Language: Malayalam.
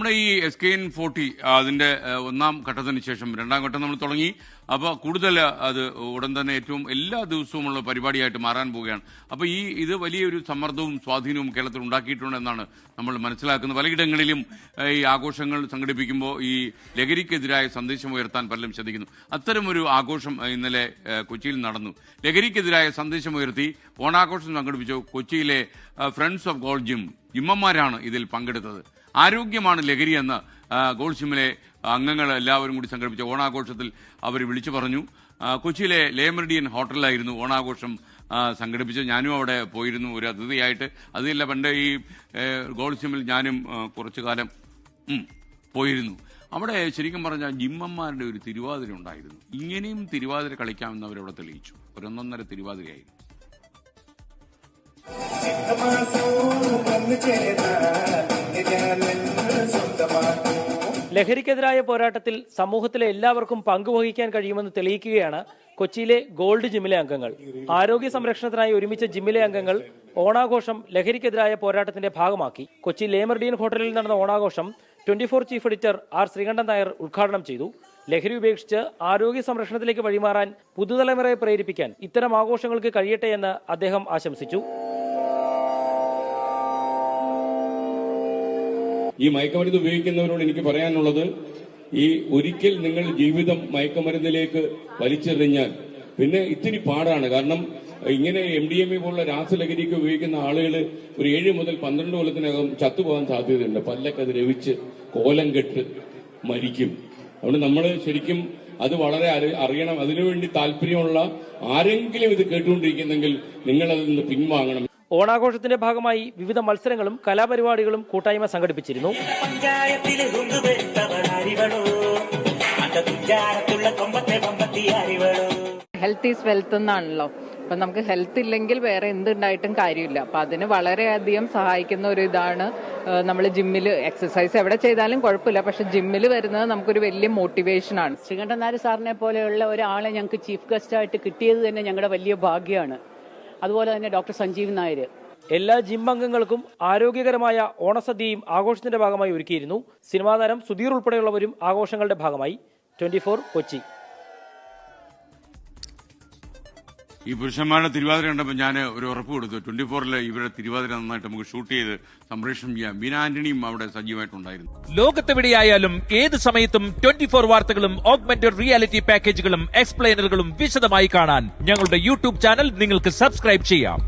നമ്മുടെ ഈ SKN40 അതിന്റെ ഒന്നാം ഘട്ടത്തിന് ശേഷം രണ്ടാം ഘട്ടം നമ്മൾ തുടങ്ങി. അപ്പോൾ കൂടുതൽ അത് ഉടൻ തന്നെ ഏറ്റവും എല്ലാ ദിവസവുമുള്ള പരിപാടിയായിട്ട് മാറാൻ പോവുകയാണ്. അപ്പോൾ ഇത് വലിയൊരു സമ്മർദ്ദവും സ്വാധീനവും കേരളത്തിൽ ഉണ്ടാക്കിയിട്ടുണ്ടെന്നാണ് നമ്മൾ മനസ്സിലാക്കുന്നത്. പലയിടങ്ങളിലും ഈ ആഘോഷങ്ങൾ സംഘടിപ്പിക്കുമ്പോൾ ഈ ലഹരിക്കെതിരായ സന്ദേശം ഉയർത്താൻ പലരും ശ്രദ്ധിക്കുന്നു. അത്തരമൊരു ആഘോഷം ഇന്നലെ കൊച്ചിയിൽ നടന്നു. ലഹരിക്കെതിരായ സന്ദേശം ഉയർത്തി ഓണാഘോഷം സംഘടിപ്പിച്ചു കൊച്ചിയിലെ ഫ്രണ്ട്സ് ഓഫ് ഗോൾഡ് ജിമ്മന്മാരാണ് ഇതിൽ പങ്കെടുത്തത്. ആരോഗ്യമാണ് ലഹരിയെന്ന് ഗോൾഡ് ജിമ്മിലെ അംഗങ്ങൾ എല്ലാവരും കൂടി സംഘടിപ്പിച്ച ഓണാഘോഷത്തിൽ അവർ വിളിച്ചു പറഞ്ഞു. കൊച്ചിയിലെ ലേമർഡിയൻ ഹോട്ടലിലായിരുന്നു ഓണാഘോഷം സംഘടിപ്പിച്ചത്. ഞാനും അവിടെ പോയിരുന്നു ഒരു അതിഥിയായിട്ട്. അതില്ല, പണ്ട് ഈ ഗോൾഡ് ജിമ്മിൽ ഞാനും കുറച്ചു കാലം പോയിരുന്നു. അവിടെ ശരിക്കും പറഞ്ഞാൽ ജിമ്മന്മാരുടെ ഒരു തിരുവാതിര ഉണ്ടായിരുന്നു. ഇങ്ങനെയും തിരുവാതിര കളിക്കാമെന്ന് അവരവിടെ തെളിയിച്ചു. ഒരൊന്നൊന്നര തിരുവാതിരയായിരുന്നു. ലഹരിക്കെതിരായ പോരാട്ടത്തിൽ സമൂഹത്തിലെ എല്ലാവർക്കും പങ്കുവഹിക്കാൻ കഴിയുമെന്ന് തെളിയിക്കുകയാണ് കൊച്ചിയിലെ ഗോൾഡ് ജിമ്മിലെ അംഗങ്ങൾ. ആരോഗ്യ സംരക്ഷണത്തിനായി ഒരുമിച്ച ജിമ്മിലെ അംഗങ്ങൾ ഓണാഘോഷം ലഹരിക്കെതിരായ പോരാട്ടത്തിന്റെ ഭാഗമാക്കി. കൊച്ചി ലേമർഡിയൻ ഹോട്ടലിൽ നടന്ന ഓണാഘോഷം 24 chief editor R Sreekandan Nair ഉദ്ഘാടനം ചെയ്തു. ലഹരി ഉപേക്ഷിച്ച് ആരോഗ്യ സംരക്ഷണത്തിലേക്ക് വഴിമാറാൻ പുതുതലമുറയെ പ്രേരിപ്പിക്കാൻ ഇത്തരം ആഘോഷങ്ങൾക്ക് കഴിയട്ടെ എന്ന് അദ്ദേഹം ആശംസിച്ചു. ഈ മയക്കുമരുന്ന് ഉപയോഗിക്കുന്നവരോട് എനിക്ക് പറയാനുള്ളത്, ഈ ഒരിക്കൽ നിങ്ങൾ ജീവിതം മയക്കുമരുന്നിലേക്ക് വലിച്ചെറിഞ്ഞാൽ പിന്നെ ഇത്തിരി പാടാണ്. കാരണം ഇങ്ങനെ MDMA പോലുള്ള രാസലഹരിക്ക് ഉപയോഗിക്കുന്ന ആളുകൾ ഒരു 7 മുതൽ 12 കൊല്ലത്തിനകം ചത്തുപോകാൻ സാധ്യതയുണ്ട്. പല്ലൊക്കെ അത് രവിച്ച് കോലം കെട്ട് മരിക്കും. അതുകൊണ്ട് നമ്മൾ ശരിക്കും അത് വളരെ അറിയണം. അതിനുവേണ്ടി താല്പര്യമുള്ള ആരെങ്കിലും ഇത് കേട്ടുകൊണ്ടിരിക്കുന്നെങ്കിൽ നിങ്ങൾ അതിൽ നിന്ന് പിൻവാങ്ങണം. ഓണാഘോഷത്തിന്റെ ഭാഗമായി വിവിധ മത്സരങ്ങളും കലാപരിപാടികളും കൂട്ടായ്മ സംഘടിപ്പിച്ചിരുന്നു. ഹെൽത്ത് ഈസ് വെൽത്ത് എന്നാണല്ലോ. അപ്പൊ നമുക്ക് ഹെൽത്ത് ഇല്ലെങ്കിൽ വേറെ എന്തുണ്ടായിട്ടും കാര്യമില്ല. അപ്പൊ അതിന് വളരെയധികം സഹായിക്കുന്ന ഒരു ഇതാണ് നമ്മൾ ജിമ്മിൽ എക്സസൈസ് എവിടെ ചെയ്താലും കുഴപ്പമില്ല, പക്ഷെ ജിമ്മിൽ വരുന്നത് നമുക്കൊരു വലിയ മോട്ടിവേഷനാണ്. ശ്രീകണ്ഠൻ നായർ സാറിനെ പോലെയുള്ള ഒരാളെ ഞങ്ങൾക്ക് ചീഫ് ഗസ്റ്റായിട്ട് കിട്ടിയത് തന്നെ ഞങ്ങളുടെ വലിയ ഭാഗ്യമാണ്. അതുപോലെ തന്നെ ഡോക്ടർ സഞ്ജീവ് നായർ. എല്ലാ ജിം അംഗങ്ങൾക്കും ആരോഗ്യകരമായ ഓണസദ്യയും ആഘോഷത്തിന്റെ ഭാഗമായി ഒരുക്കിയിരുന്നു. സിനിമാ താരം സുധീർ ഉൾപ്പെടെയുള്ളവരും ആഘോഷങ്ങളുടെ ഭാഗമായി. 24 കൊച്ചി. ഈ പുരുഷന്മാരുടെ തിരുവാതിര കണ്ടപ്പോൾ ഞാൻ ഒരു ഉറപ്പ് കൊടുത്തു. 24-ലെ ഇവരുടെ തിരുവാതിര നന്നായിട്ട് നമുക്ക് ഷൂട്ട് ചെയ്ത് സംപ്രേഷണം ചെയ്യാം. ബീന ആന്റണിയും അവിടെ സജീവമായിട്ടുണ്ടായിരുന്നു. ലോകത്തെവിടെയായാലും ഏത് സമയത്തും 24 വാർത്തകളും ഓഗ്മെന്റഡ് റിയാലിറ്റി പാക്കേജുകളും എക്സ്പ്ലെയിനറുകളും വിശദമായി കാണാൻ ഞങ്ങളുടെ യൂട്യൂബ് ചാനൽ നിങ്ങൾക്ക് സബ്സ്ക്രൈബ് ചെയ്യാം.